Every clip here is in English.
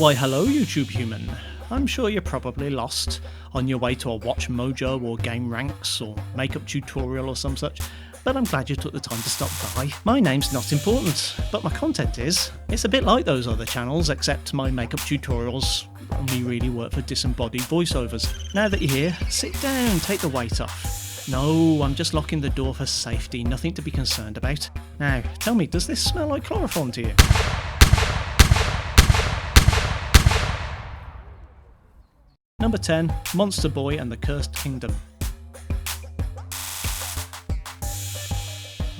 Why hello YouTube human. I'm sure you're probably lost on your way to a Watch Mojo or Game Ranks or makeup tutorial or some such, but I'm glad you took the time to stop by. My name's not important, but my content is. It's a bit like those other channels, except my makeup tutorials only really work for disembodied voiceovers. Now that you're here, sit down, take the weight off. No, I'm just locking the door for safety, nothing to be concerned about. Now, tell me, does this smell like chloroform to you? Number 10, Monster Boy and the Cursed Kingdom.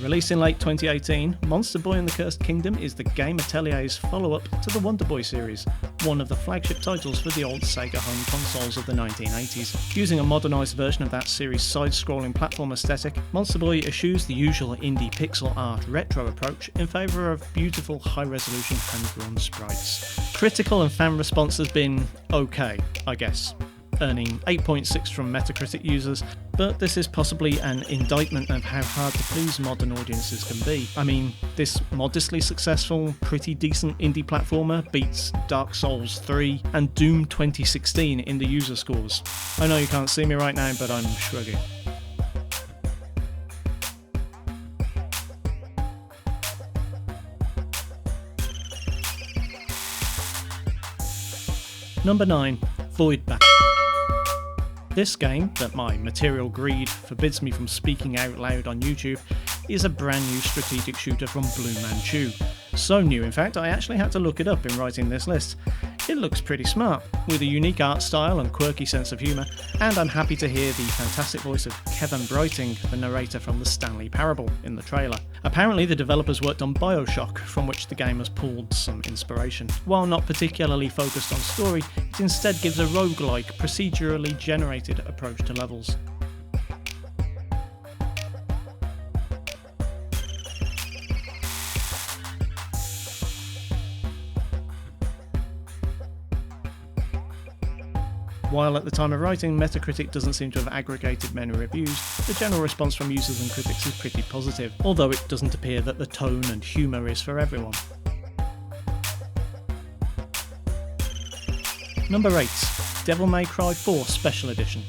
Released in late 2018, Monster Boy and the Cursed Kingdom is the Game Atelier's follow-up to the Wonder Boy series, one of the flagship titles for the old Sega home consoles of the 1980s. Using a modernised version of that series' side-scrolling platform aesthetic, Monster Boy eschews the usual indie pixel art retro approach in favour of beautiful high-resolution hand-drawn sprites. Critical and fan response has been okay, I guess, earning 8.6 from Metacritic users, but this is possibly an indictment of how hard to please modern audiences can be. I mean, this modestly successful, pretty decent indie platformer beats Dark Souls 3 and Doom 2016 in the user scores. I know you can't see me right now, but I'm shrugging. Number 9, Voidback. This game, that my material greed forbids me from speaking out loud on YouTube, is a brand new strategic shooter from Blue Manchu. So new in fact, I actually had to look it up in writing this list. It looks pretty smart, with a unique art style and quirky sense of humour, and I'm happy to hear the fantastic voice of Kevin Brighting, the narrator from the Stanley Parable, in the trailer. Apparently the developers worked on BioShock, from which the game has pulled some inspiration. While not particularly focused on story, it instead gives a roguelike, procedurally generated approach to levels. While at the time of writing, Metacritic doesn't seem to have aggregated many reviews, the general response from users and critics is pretty positive, although it doesn't appear that the tone and humour is for everyone. Number 8, Devil May Cry 4 Special Edition.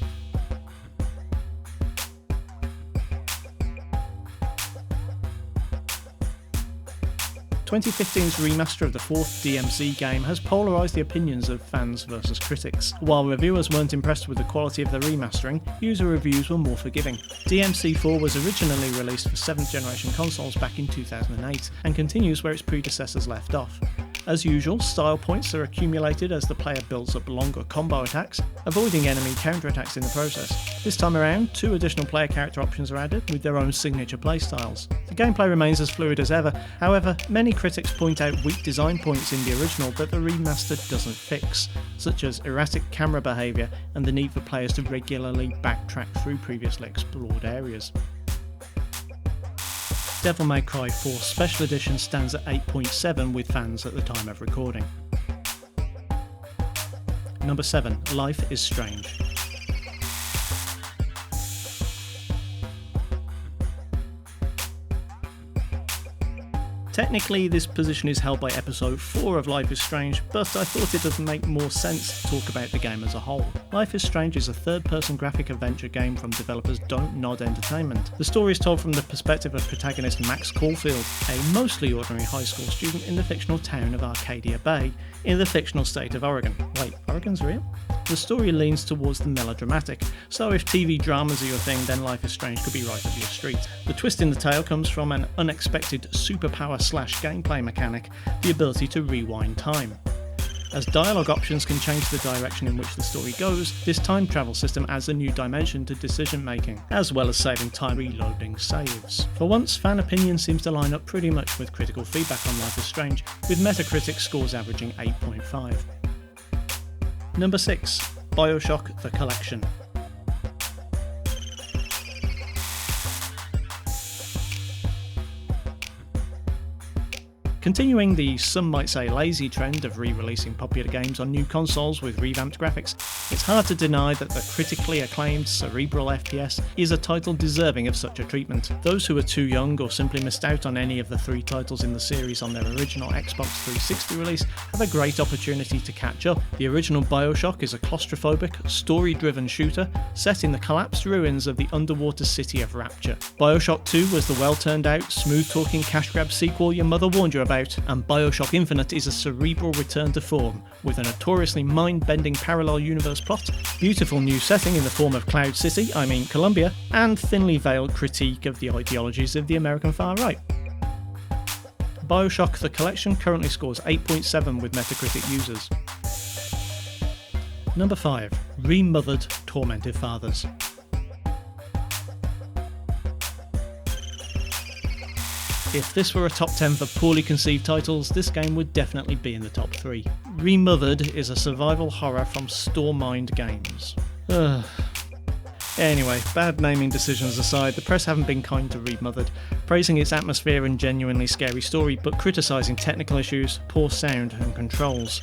2015's remaster of the fourth DMC game has polarised the opinions of fans versus critics. While reviewers weren't impressed with the quality of the remastering, user reviews were more forgiving. DMC4 was originally released for 7th generation consoles back in 2008, and continues where its predecessors left off. As usual, style points are accumulated as the player builds up longer combo attacks, avoiding enemy counterattacks in the process. This time around, 2 additional player character options are added, with their own signature playstyles. The gameplay remains as fluid as ever, however, many critics point out weak design points in the original that the remaster doesn't fix, such as erratic camera behaviour and the need for players to regularly backtrack through previously explored areas. Devil May Cry 4 Special Edition stands at 8.7 with fans at the time of recording. Number 7, Life is Strange. Technically, this position is held by episode 4 of Life is Strange, but I thought it would make more sense to talk about the game as a whole. Life is Strange is a third-person graphic adventure game from developers Don't Nod Entertainment. The story is told from the perspective of protagonist Max Caulfield, a mostly ordinary high school student in the fictional town of Arcadia Bay, in the fictional state of Oregon. Wait, Oregon's real? The story leans towards the melodramatic, so if TV dramas are your thing, then Life is Strange could be right up your street. The twist in the tale comes from an unexpected superpower/gameplay mechanic, the ability to rewind time. As dialogue options can change the direction in which the story goes, this time travel system adds a new dimension to decision making, as well as saving time reloading saves. For once, fan opinion seems to line up pretty much with critical feedback on Life is Strange, with Metacritic scores averaging 8.5. Number 6, BioShock The Collection. Continuing the, some might say, lazy trend of re-releasing popular games on new consoles with revamped graphics, It's hard to deny that the critically acclaimed cerebral FPS is a title deserving of such a treatment. Those who are too young or simply missed out on any of the 3 titles in the series on their original Xbox 360 release have a great opportunity to catch up. The original BioShock is a claustrophobic, story-driven shooter set in the collapsed ruins of the underwater city of Rapture. BioShock 2 was the well-turned-out, smooth-talking cash grab sequel your mother warned you about, and BioShock Infinite is a cerebral return to form, with a notoriously mind-bending parallel universe plot, beautiful new setting in the form of Cloud City, Columbia, and thinly veiled critique of the ideologies of the American far right. BioShock the Collection currently scores 8.7 with Metacritic users. Number 5. Remothered Tormented Fathers. If this were a top 10 for poorly conceived titles, this game would definitely be in the top 3. Remothered is a survival horror from Stormind Games. Anyway, bad naming decisions aside, the press haven't been kind to Remothered, praising its atmosphere and genuinely scary story, but criticising technical issues, poor sound and controls.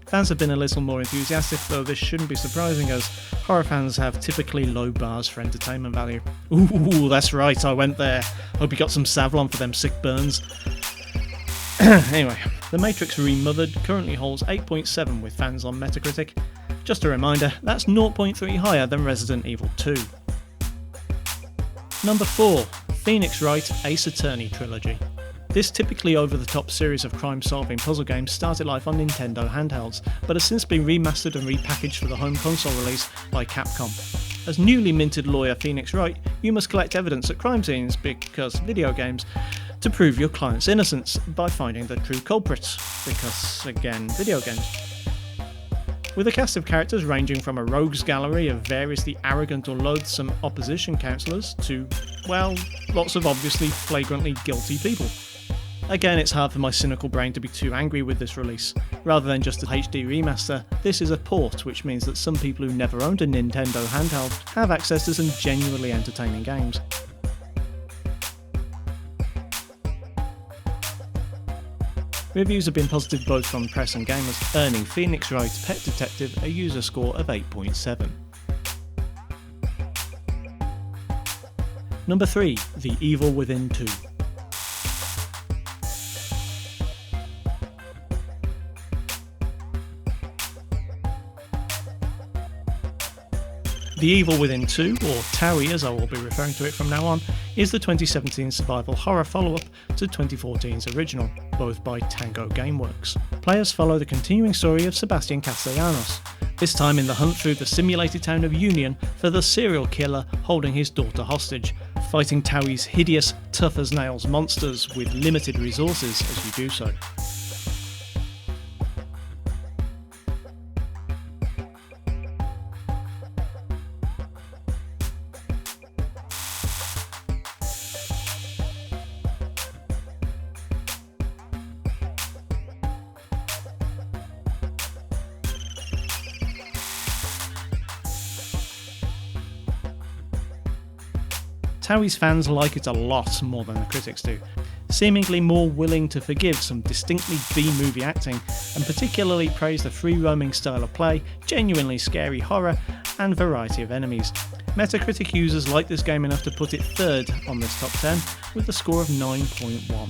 Fans have been a little more enthusiastic, though this shouldn't be surprising as horror fans have typically low bars for entertainment value. Ooh, that's right, I went there. Hope you got some Savlon for them sick burns. Anyway, The Matrix Remothered currently holds 8.7 with fans on Metacritic. Just a reminder, that's 0.3 higher than Resident Evil 2. Number 4. Phoenix Wright Ace Attorney Trilogy. This typically over-the-top series of crime-solving puzzle games started life on Nintendo handhelds, but has since been remastered and repackaged for the home console release by Capcom. As newly minted lawyer Phoenix Wright, you must collect evidence at crime scenes, because video games, to prove your client's innocence by finding the true culprits, because, again, video games. With a cast of characters ranging from a rogues gallery of variously arrogant or loathsome opposition counsellors to, well, lots of obviously flagrantly guilty people. Again, it's hard for my cynical brain to be too angry with this release. Rather than just a HD remaster, this is a port, which means that some people who never owned a Nintendo handheld have access to some genuinely entertaining games. Reviews have been positive both from press and gamers, earning Phoenix Wright Pet Detective a user score of 8.7. Number 3. The Evil Within 2. The Evil Within 2, or TOWIE as I will be referring to it from now on, is the 2017 survival horror follow-up to 2014's original, both by Tango Gameworks. Players follow the continuing story of Sebastian Castellanos, this time in the hunt through the simulated town of Union for the serial killer holding his daughter hostage, fighting TOWIE's hideous, tough-as-nails monsters with limited resources as you do so. TOWIE's fans like it a lot more than the critics do, seemingly more willing to forgive some distinctly B-movie acting, and particularly praise the free-roaming style of play, genuinely scary horror, and variety of enemies. Metacritic users like this game enough to put it third on this top 10, with a score of 9.1.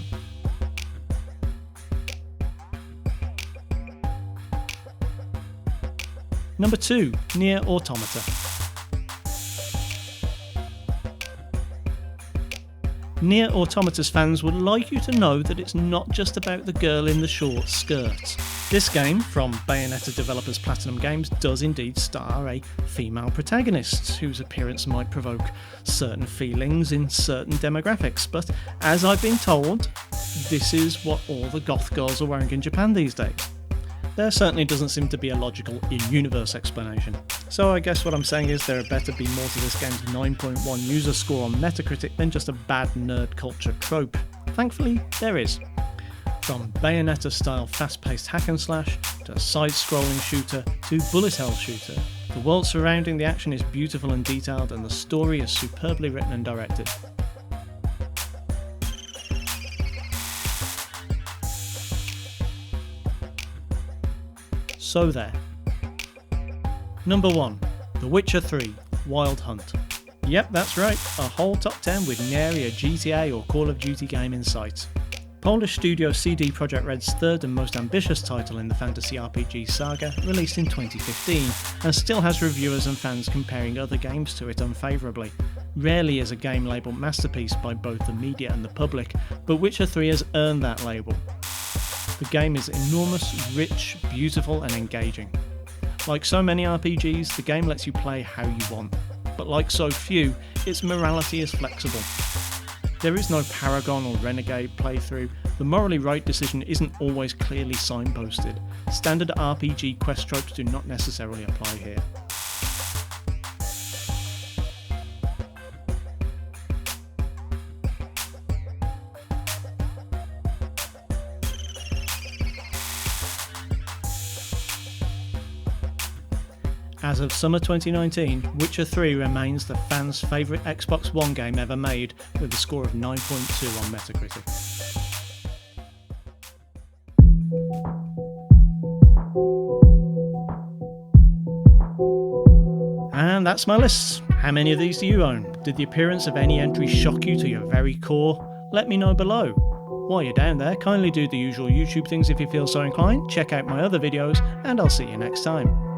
Number 2. Nier Automata. Nier Automata's fans would like you to know that it's not just about the girl in the short skirt. This game, from Bayonetta developers Platinum Games, does indeed star a female protagonist, whose appearance might provoke certain feelings in certain demographics, but as I've been told, this is what all the goth girls are wearing in Japan these days. There certainly doesn't seem to be a logical in-universe explanation. So I guess what I'm saying is there better be more to this game's 9.1 user score on Metacritic than just a bad nerd culture trope. Thankfully, there is. From Bayonetta-style fast-paced hack and slash, to side-scrolling shooter, to bullet hell shooter, the world surrounding the action is beautiful and detailed, and the story is superbly written and directed. So there. Number 1. The Witcher 3 Wild Hunt. Yep, that's right, a whole top 10 with nary a GTA or Call of Duty game in sight. Polish studio CD Projekt Red's third and most ambitious title in the fantasy RPG saga, released in 2015, and still has reviewers and fans comparing other games to it unfavourably. Rarely is a game labelled masterpiece by both the media and the public, but Witcher 3 has earned that label. The game is enormous, rich, beautiful and engaging. Like so many RPGs, the game lets you play how you want, but like so few, its morality is flexible. There is no Paragon or Renegade playthrough, the morally right decision isn't always clearly signposted, standard RPG quest tropes do not necessarily apply here. As of summer 2019, Witcher 3 remains the fans' favourite Xbox One game ever made, with a score of 9.2 on Metacritic. And that's my list. How many of these do you own? Did the appearance of any entry shock you to your very core? Let me know below. While you're down there, kindly do the usual YouTube things if you feel so inclined, check out my other videos, and I'll see you next time.